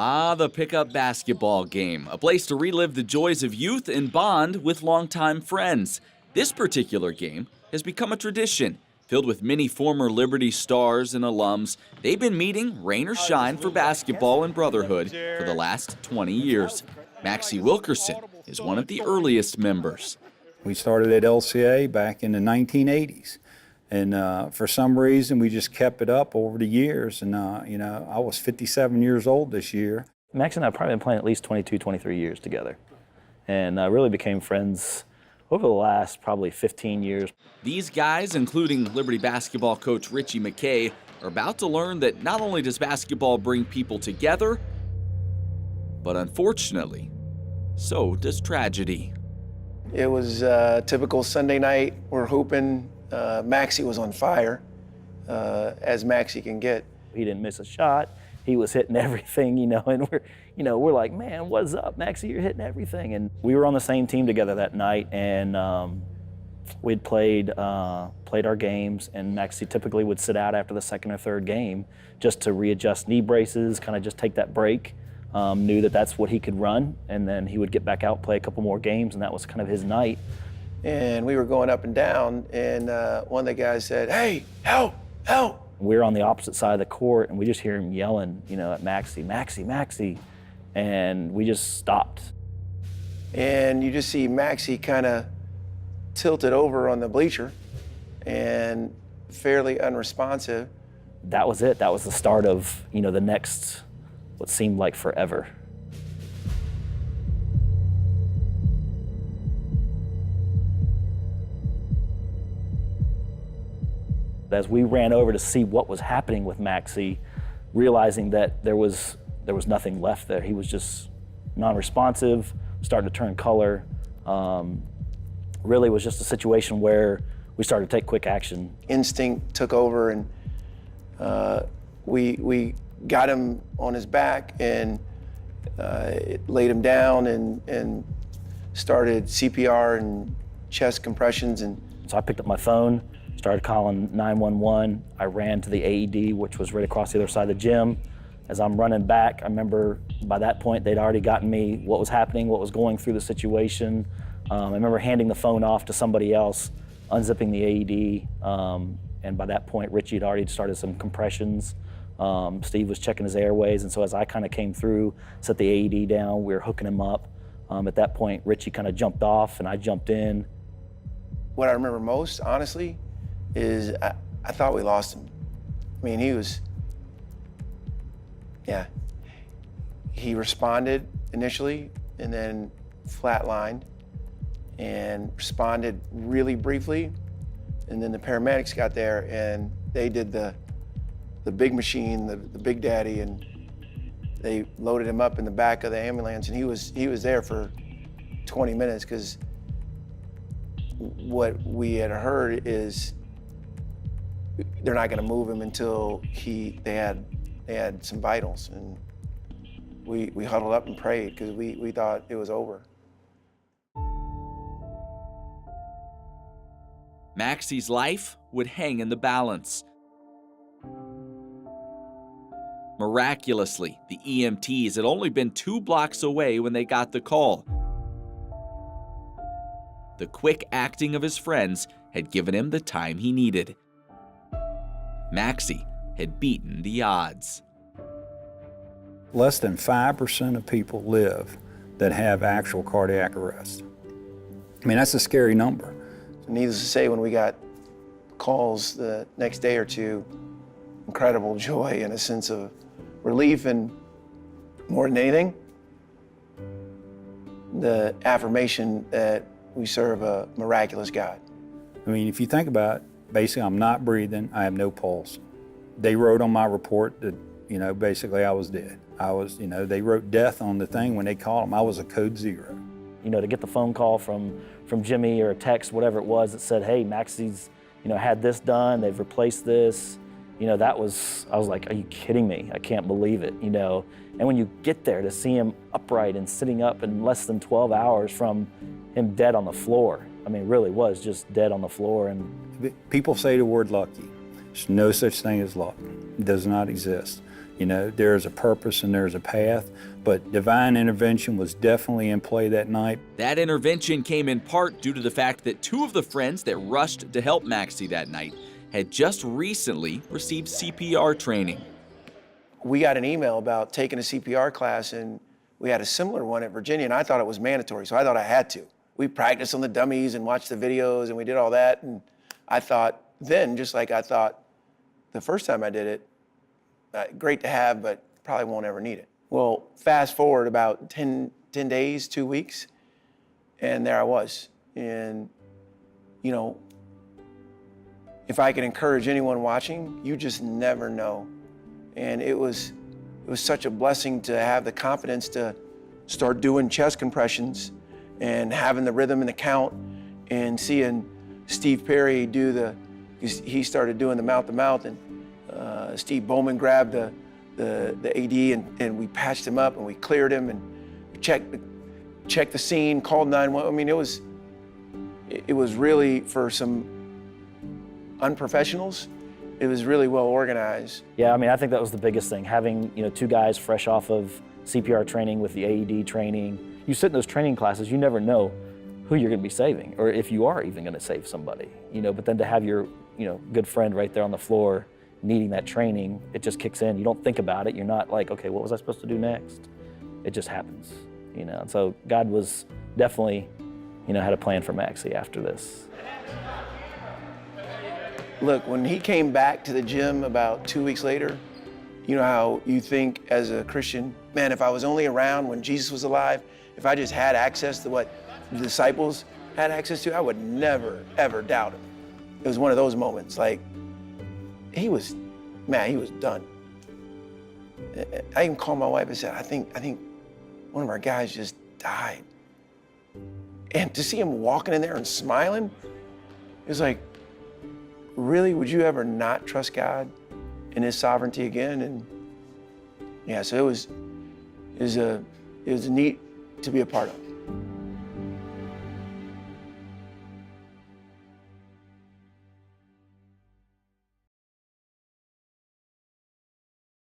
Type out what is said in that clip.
Ah, the pickup basketball game, a place to relive the joys of youth and bond with longtime friends. This particular game has become a tradition, filled with many former Liberty stars and alums. They've been meeting, rain or shine, for basketball and brotherhood for the last 20 years. McKay Wilkerson is one of the earliest members. We started at LCA back in the 1980s. And for some reason, we just kept it up over the years. And, I was 57 years old this year. Max and I have probably been playing at least 22, 23 years together. And really became friends over the last probably 15 years. These guys, including Liberty basketball coach McKay, are about to learn that not only does basketball bring people together, but unfortunately, so does tragedy. It was a typical Sunday night. We're hooping. Maxey was on fire, as Maxey can get. He didn't miss a shot. He was hitting everything, and we're like, man, what's up, Maxey? You're hitting everything. And we were on the same team together that night, and we'd played our games, and Maxey typically would sit out after the second or third game just to readjust knee braces, kind of just take that break. Knew that that's what he could run, and then he would get back out, play a couple more games, and that was kind of his night. And we were going up and down, and one of the guys said, "Hey, help, help." We were on the opposite side of the court, and we just hear him yelling, at Maxey, Maxey, Maxey, and we just stopped. And you just see Maxey kind of tilted over on the bleacher and fairly unresponsive. That was it. That was the start of, the next, what seemed like forever. As we ran over to see what was happening with Maxey, realizing that there was nothing left there. He was just non-responsive, starting to turn color. Really was just a situation where we started to take quick action. Instinct took over, and we got him on his back and laid him down and started CPR and chest compressions. And so I picked up my phone, started calling 911. I ran to the AED, which was right across the other side of the gym. As I'm running back, I remember by that point they'd already gotten me what was happening, what was going through the situation. I remember handing the phone off to somebody else, unzipping the AED, and by that point Ritch had already started some compressions. Steve was checking his airways, and so as I kind of came through, set the AED down, we were hooking him up. At that point, Ritchie kind of jumped off and I jumped in. What I remember most, honestly, is I thought we lost him. I mean, he responded initially and then flatlined and responded really briefly. And then the paramedics got there and they did the big machine, the Big Daddy, and they loaded him up in the back of the ambulance, and he was there for 20 minutes because what we had heard is they're not going to move him until they had some vitals, and we huddled up and prayed because we thought it was over. Maxey's life would hang in the balance. Miraculously, the EMTs had only been 2 blocks away when they got the call. The quick acting of his friends had given him the time he needed. Maxey had beaten the odds. Less than 5% of people live that have actual cardiac arrest. I mean, that's a scary number. Needless to say, when we got calls the next day or two, incredible joy and a sense of relief, and more than anything, the affirmation that we serve a miraculous God. I mean, if you think about it, basically I'm not breathing, I have no pulse. They wrote on my report that, basically I was dead. They wrote death on the thing when they called him. I was a code 0. To get the phone call from Jimmy or a text, whatever it was, that said, hey, Maxey's, had this done, they've replaced this. I was like, are you kidding me? I can't believe it, And when you get there to see him upright and sitting up in less than 12 hours from him dead on the floor, I mean, really was just dead on the floor. And people say the word lucky. There's no such thing as luck. It does not exist. You know, there's a purpose and there's a path, but divine intervention was definitely in play that night. That intervention came in part due to the fact that two of the friends that rushed to help Maxie that night had just recently received CPR training. We got an email about taking a CPR class, and we had a similar one at Virginia, and I thought it was mandatory, so I thought I had to. We practiced on the dummies and watched the videos, and we did all that, and I thought then, just like I thought the first time I did it, great to have, but probably won't ever need it. Well, fast forward about 10 days, 2 weeks, and there I was. And, you know, if I could encourage anyone watching, you just never know. And it was such a blessing to have the confidence to start doing chest compressions and having the rhythm and the count, and seeing Steve Perry do he started doing the mouth-to-mouth, and Steve Bowman grabbed the AD, and we patched him up, and we cleared him, and checked the scene, called 911. I mean, it was really, for some unprofessionals, it was really well organized. Yeah, I mean, I think that was the biggest thing. Having, you know, two guys fresh off of CPR training with the AED training. You sit in those training classes, you never know who you're going to be saving, or if you are even going to save somebody, you know. But then to have your, you know, good friend right there on the floor needing that training, it just kicks in. You don't think about it. You're not like, okay, what was I supposed to do next? It just happens, you know. And so God was definitely, you know, had a plan for Maxie after this. Look, when he came back to the gym about 2 weeks later, you know how you think as a Christian, man, if I was only around when Jesus was alive, if I just had access to what the disciples had access to, I would never, ever doubt him. It was one of those moments, like, he was done. I even called my wife and said, I think one of our guys just died. And to see him walking in there and smiling, it was like, really, would you ever not trust God in his sovereignty again? And yeah, so it was neat to be a part of.